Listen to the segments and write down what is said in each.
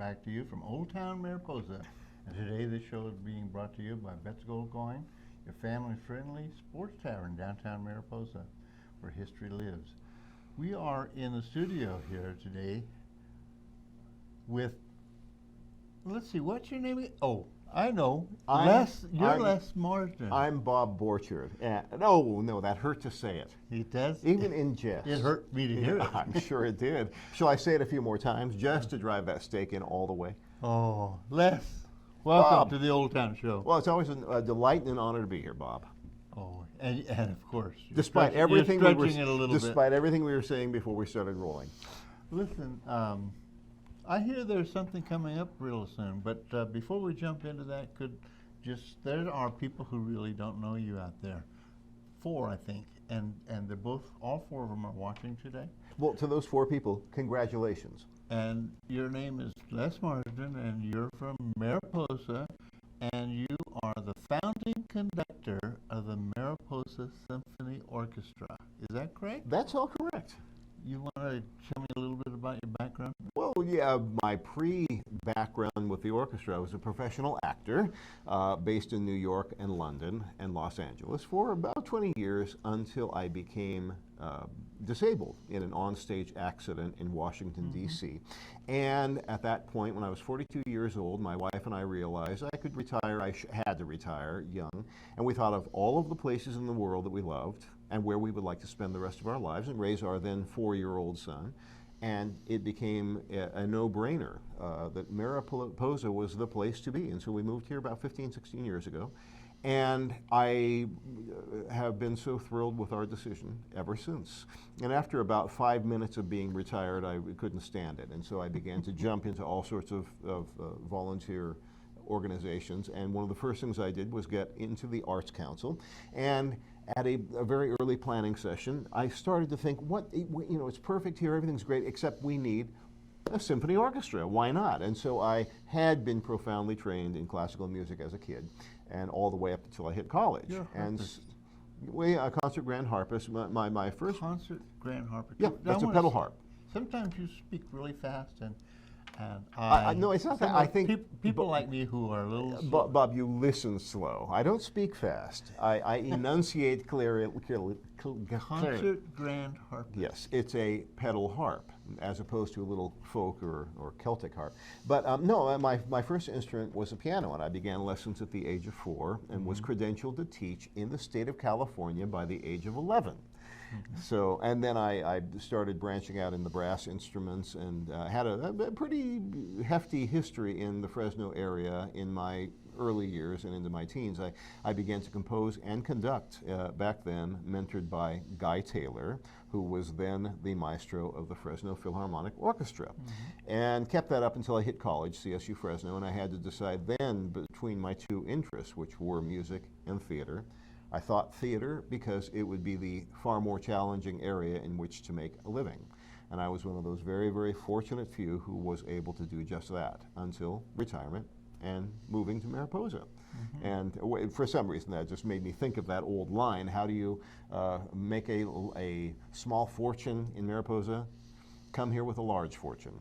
back to you from Old Town Mariposa. And today this show is being brought to you by Bet's Gold Coin, your family-friendly sports tavern downtown Mariposa, where history lives. We are in the studio here today with, let's see, what's your name? Oh, I know. Les Marsden. I'm Bob Borchard. No, that hurt to say it. It does? Even in jest. It hurt me to hear it. I'm sure it did. Shall I say it a few more times just to drive that stake in all the way? Oh, Les, welcome Bob. to the Old Town Show. Well, it's always a delight and an honor to be here, Bob. Oh, and of course, Despite everything we were saying before we started rolling. Listen, I hear there's something coming up real soon, but before we jump into that, there are people who really don't know you out there. 4, I think, and they're all 4 of them are watching today. Well, to those 4 people, congratulations. And your name is Les Marsden, and you're from Mariposa, and you are the founding conductor of the Mariposa Symphony Orchestra. Is that correct? That's all correct. You want to tell me a little bit about your background? Well, yeah, my pre-background with the orchestra, I was a professional actor based in New York and London and Los Angeles for about 20 years until I became disabled in an onstage accident in Washington, D.C. And at that point, when I was 42 years old, my wife and I realized I could retire, had to retire young, and we thought of all of the places in the world that we loved and where we would like to spend the rest of our lives and raise our then 4-year-old son. And it became a no-brainer that Mariposa was the place to be. And so we moved here about 15, 16 years ago. And I have been so thrilled with our decision ever since. And after about 5 minutes of being retired, I couldn't stand it. And so I began to jump into all sorts of volunteer organizations. And one of the first things I did was get into the Arts Council. And at a very early planning session, I started to think, it's perfect here, everything's great, except we need a symphony orchestra. Why not? And so I had been profoundly trained in classical music as a kid, and all the way up until I hit college. You're a harpist. A concert grand harpist. My first concert grand harpist. Yeah, that's a pedal harp. Sometimes you speak really fast, and no, it's not that. I think people like me who are a little slow. Bob, you listen slow. I don't speak fast. I enunciate clearly. Concert grand harp. Yes, it's a pedal harp as opposed to a little folk or Celtic harp. But no, my first instrument was a piano, and I began lessons at the age of 4 and was credentialed to teach in the state of California by the age of 11. So, and then I started branching out in the brass instruments and had a pretty hefty history in the Fresno area in my early years and into my teens. I began to compose and conduct back then, mentored by Guy Taylor, who was then the maestro of the Fresno Philharmonic Orchestra, and kept that up until I hit college, CSU Fresno, and I had to decide then between my 2 interests, which were music and theater. I thought theater because it would be the far more challenging area in which to make a living. And I was one of those very, very fortunate few who was able to do just that until retirement and moving to Mariposa. And for some reason that just made me think of that old line, how do you make a small fortune in Mariposa? Come here with a large fortune.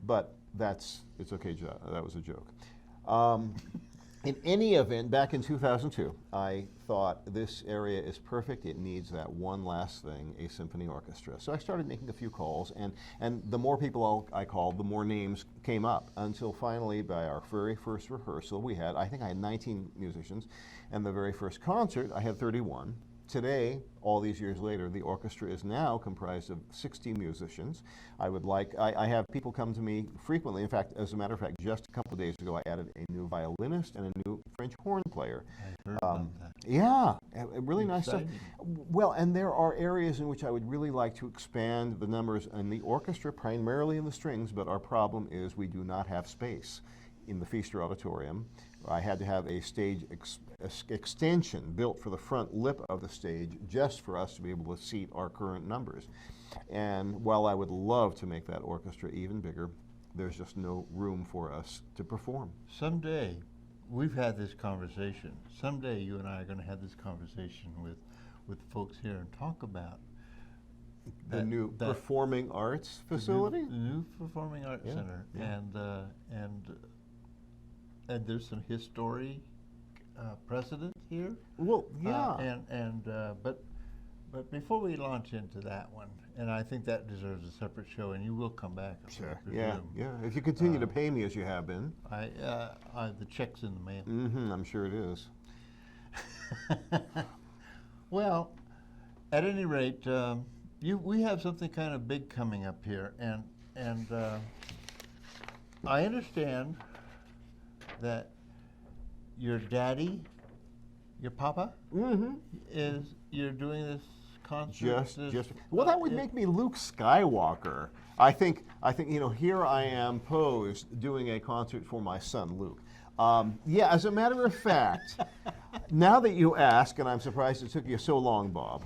But it's okay, that was a joke. In any event, back in 2002, I thought this area is perfect. It needs that one last thing, a symphony orchestra. So I started making a few calls, and the more people I called, the more names came up, until finally, by our very first rehearsal, I think I had 19 musicians, and the very first concert, I had 31. Today, all these years later, the orchestra is now comprised of 60 musicians. I have people come to me frequently. In fact, as a matter of fact, just a couple of days ago, I added a new violinist and a new French horn player. I heard about that. Yeah, really nice stuff. Exciting. Well, and there are areas in which I would really like to expand the numbers in the orchestra, primarily in the strings, but our problem is we do not have space in the Feaster Auditorium. I had to have a stage extension built for the front lip of the stage just for us to be able to seat our current numbers. And while I would love to make that orchestra even bigger, there's just no room for us to perform. Someday, we've had this conversation. Someday you and I are going to have this conversation with folks here and talk about The new Performing Arts facility? The new Performing Arts Center. Yeah. And there's some historic precedent here. Well, yeah. But before we launch into that one, and I think that deserves a separate show, and you will come back. Sure. Yeah. If you continue to pay me as you have been. The check's in the mail. Mm-hmm, I'm sure it is. Well, at any rate, we have something kind of big coming up here, and I understand that your daddy, your papa, you're doing this concert. Well, that would make me Luke Skywalker. I think here I am posed doing a concert for my son Luke. As a matter of fact, now that you ask, and I'm surprised it took you so long, Bob,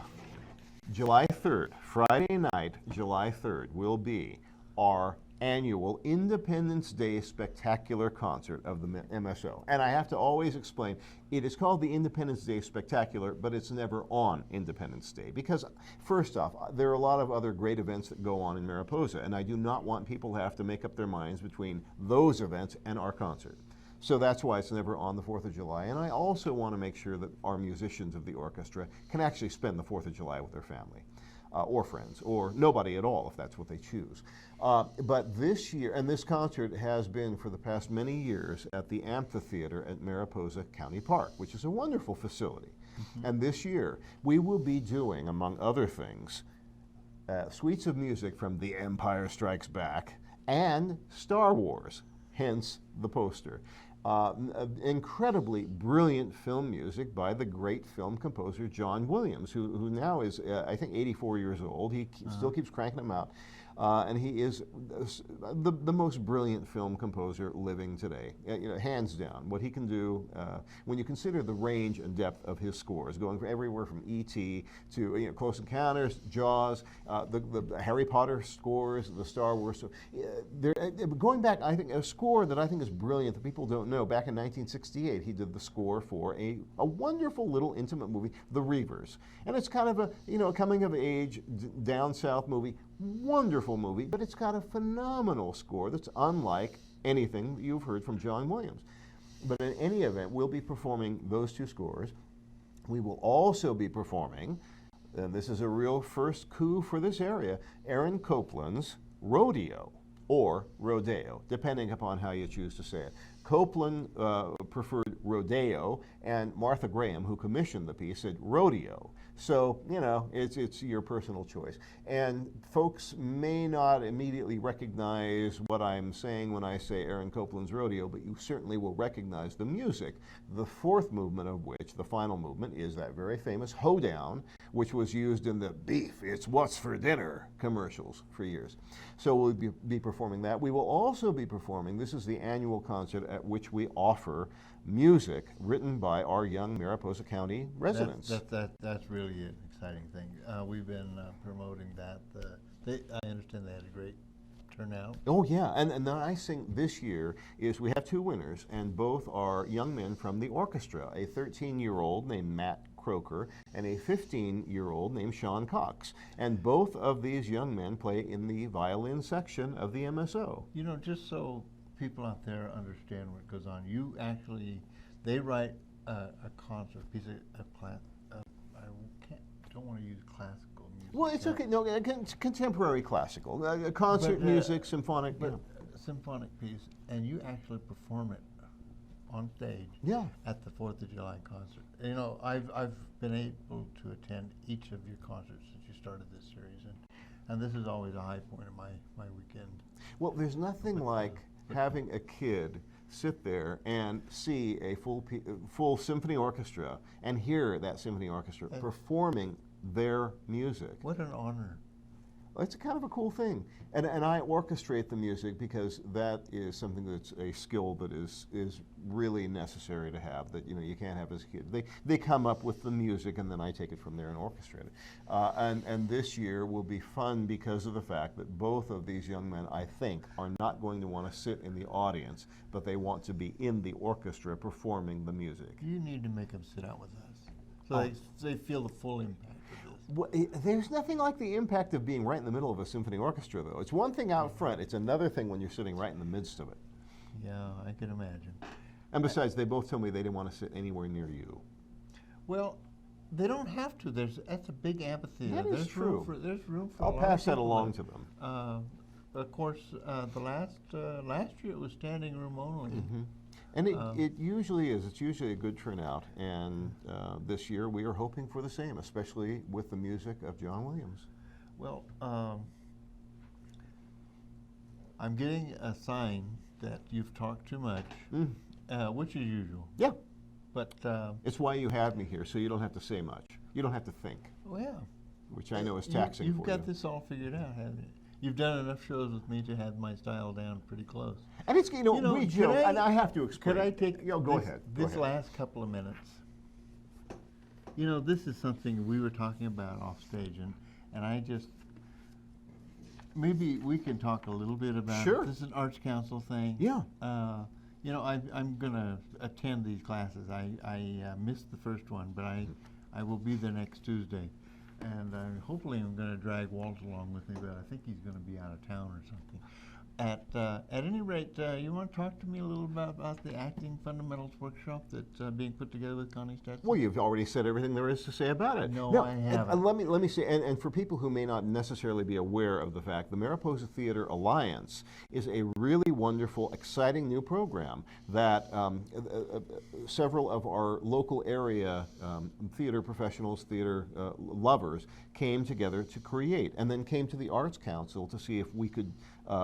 July 3rd, Friday night, July 3rd, will be our annual Independence Day Spectacular concert of the MSO. And I have to always explain, it is called the Independence Day Spectacular, but it's never on Independence Day. Because, first off, there are a lot of other great events that go on in Mariposa, and I do not want people to have to make up their minds between those events and our concert. So that's why it's never on the 4th of July. And I also want to make sure that our musicians of the orchestra can actually spend the 4th of July with their family. Or friends, or nobody at all if that's what they choose. But this year, and this concert has been for the past many years at the amphitheater at Mariposa County Park, which is a wonderful facility. Mm-hmm. And this year, we will be doing, among other things, suites of music from The Empire Strikes Back and Star Wars, hence the poster. Incredibly brilliant film music by the great film composer John Williams, who now is, I think, 84 years old. He still keeps cranking them out. And he is the most brilliant film composer living today, hands down. What he can do, when you consider the range and depth of his scores, going from everywhere from E.T. to Close Encounters, Jaws, the Harry Potter scores, the Star Wars. Going back, I think, a score that I think is brilliant that people don't know, back in 1968, he did the score for a wonderful little intimate movie, The Reavers. And it's kind of a coming-of-age, down-south movie. Wonderful movie, but it's got a phenomenal score that's unlike anything you've heard from John Williams. But in any event, we'll be performing those two scores. We will also be performing, and this is a real first coup for this area, Aaron Copland's Rodeo, or Rodeo, depending upon how you choose to say it. Copland preferred Rodeo, and Martha Graham, who commissioned the piece, said Rodeo. So, it's your personal choice. And folks may not immediately recognize what I'm saying when I say Aaron Copland's Rodeo, but you certainly will recognize the music, the fourth movement of which, the final movement, is that very famous Hoedown, which was used in the Beef, It's What's for Dinner commercials for years. So we'll be performing that. We will also be performing, this is the annual concert at which we offer music written by our young Mariposa County residents. That's really an exciting thing. We've been promoting that. I understand they had a great turnout. Oh yeah, and the nice thing this year is we have two winners, and both are young men from the orchestra, a 13-year-old named Matt Croker and a 15-year-old named Sean Cox. And both of these young men play in the violin section of the MSO. Just so people out there understand what goes on, they write a concert piece of class. Don't want to use classical music. Well, it's okay. No, contemporary classical, concert music, symphonic. Symphonic piece, and you actually perform it on stage. Yeah. At the 4th of July concert. I've been able to attend each of your concerts since you started this series, and this is always a high point of my weekend. Well, there's nothing like having a kid sit there and see a full symphony orchestra and hear that symphony orchestra performing their music. What an honor. It's kind of a cool thing. And I orchestrate the music because that is something that's a skill that is really necessary to have, that you can't have as a kid. They come up with the music and then I take it from there and orchestrate it. And this year will be fun because of the fact that both of these young men, I think, are not going to want to sit in the audience, but they want to be in the orchestra performing the music. You need to make them sit out with us so they feel the full impact of this. Well, there's nothing like the impact of being right in the middle of a symphony orchestra, though. It's one thing out front. It's another thing when you're sitting right in the midst of it. Yeah, I can imagine. And besides, they both told me they didn't want to sit anywhere near you. Well, they don't have to. That's a big amphitheater. That is there's true. There's room for. I'll a lot pass of that people along there. to them. Of course, the last year it was standing room only. Mm-hmm. And it usually is. It's usually a good turnout. And this year we are hoping for the same, especially with the music of John Williams. Well, I'm getting a sign that you've talked too much, which is usual. Yeah. But It's why you have me here, so you don't have to say much. You don't have to think, well, yeah, which I know is taxing you've for got you. this all figured out, haven't you? You've done enough shows with me to have my style down pretty close. And it's, You know, we could joke, I- and I have to explain. Could I take Go ahead. Go this ahead. last couple of minutes? You know, this is something we were talking about off stage, and I just, maybe we can talk a little bit about Sure. it. This is an Arts Council thing. Yeah. You know, I'm going to attend these classes. I missed the first one, but I will be there next Tuesday. And hopefully I'm going to drag Walt along with me, but I think he's going to be out of town or something. At any rate, you want to talk to me a little about the Acting Fundamentals Workshop that's being put together with Connie Stetson? Well, you've already said everything there is to say about it. No, Now, I and haven't. let me say, and for people who may not necessarily be aware of the fact, the Mariposa Theater Alliance is a really wonderful, exciting new program that several of our local area theater professionals, theater lovers came together to create, and then came to the Arts Council to see if we could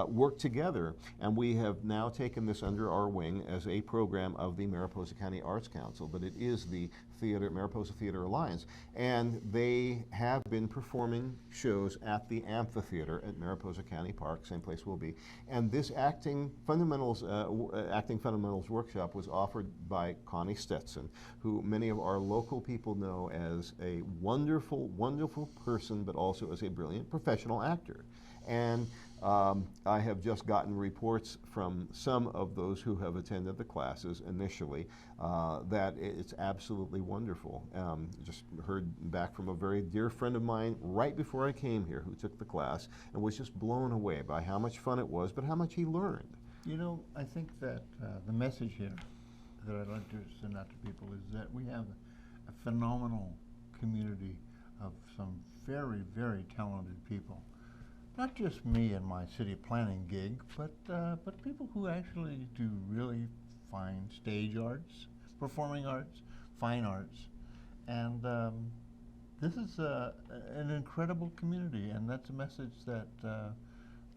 work together, and we have now taken this under our wing as a program of the Mariposa County Arts Council, but it is the Mariposa Theater Alliance, and they have been performing shows at the amphitheater at Mariposa County Park, same place we'll be, and this Acting Fundamentals workshop was offered by Connie Stetson, who many of our local people know as a wonderful, wonderful person, but also as a brilliant professional actor. And I have just gotten reports from some of those who have attended the classes initially that it's absolutely wonderful. Just heard back from a very dear friend of mine right before I came here who took the class and was just blown away by how much fun it was, but how much he learned. You know, I think that the message here that I'd like to send out to people is that we have a phenomenal community of some very, very talented people. Not just me and my city planning gig, but people who actually do really fine stage arts, performing arts, fine arts, and this is an incredible community, and that's a message that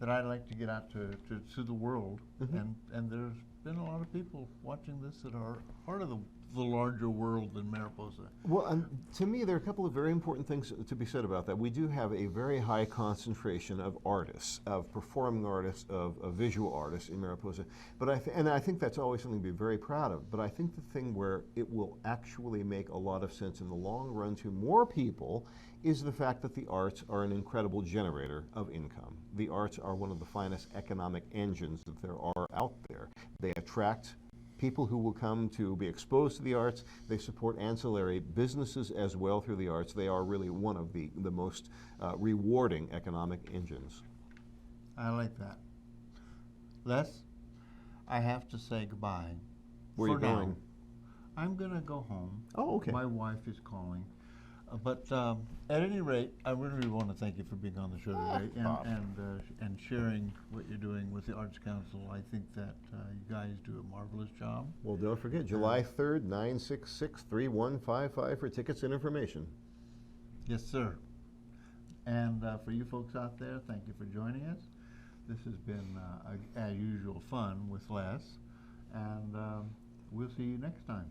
that I'd like to get out to the world. Mm-hmm. And there's been a lot of people watching this that are part of the larger world than Mariposa. Well, and to me, there are a couple of very important things to be said about that. We do have a very high concentration of artists, of performing artists, of visual artists in Mariposa. But I think that's always something to be very proud of. But I think the thing where it will actually make a lot of sense in the long run to more people is the fact that the arts are an incredible generator of income. The arts are one of the finest economic engines that there are out there. They attract people who will come to be exposed to the arts. They support ancillary businesses as well through the arts. They are really one of the most rewarding economic engines. I like that. Les, I have to say goodbye. Where are you For now. going? I'm going to go home. Oh, okay. My wife is calling. But at any rate, I really want to thank you for being on the show today and sharing what you're doing with the Arts Council. I think that you guys do a marvelous job. Well, don't forget, July 3rd, 966-3155 for tickets and information. Yes, sir. And for you folks out there, thank you for joining us. This has been, as usual, fun with Les, and we'll see you next time.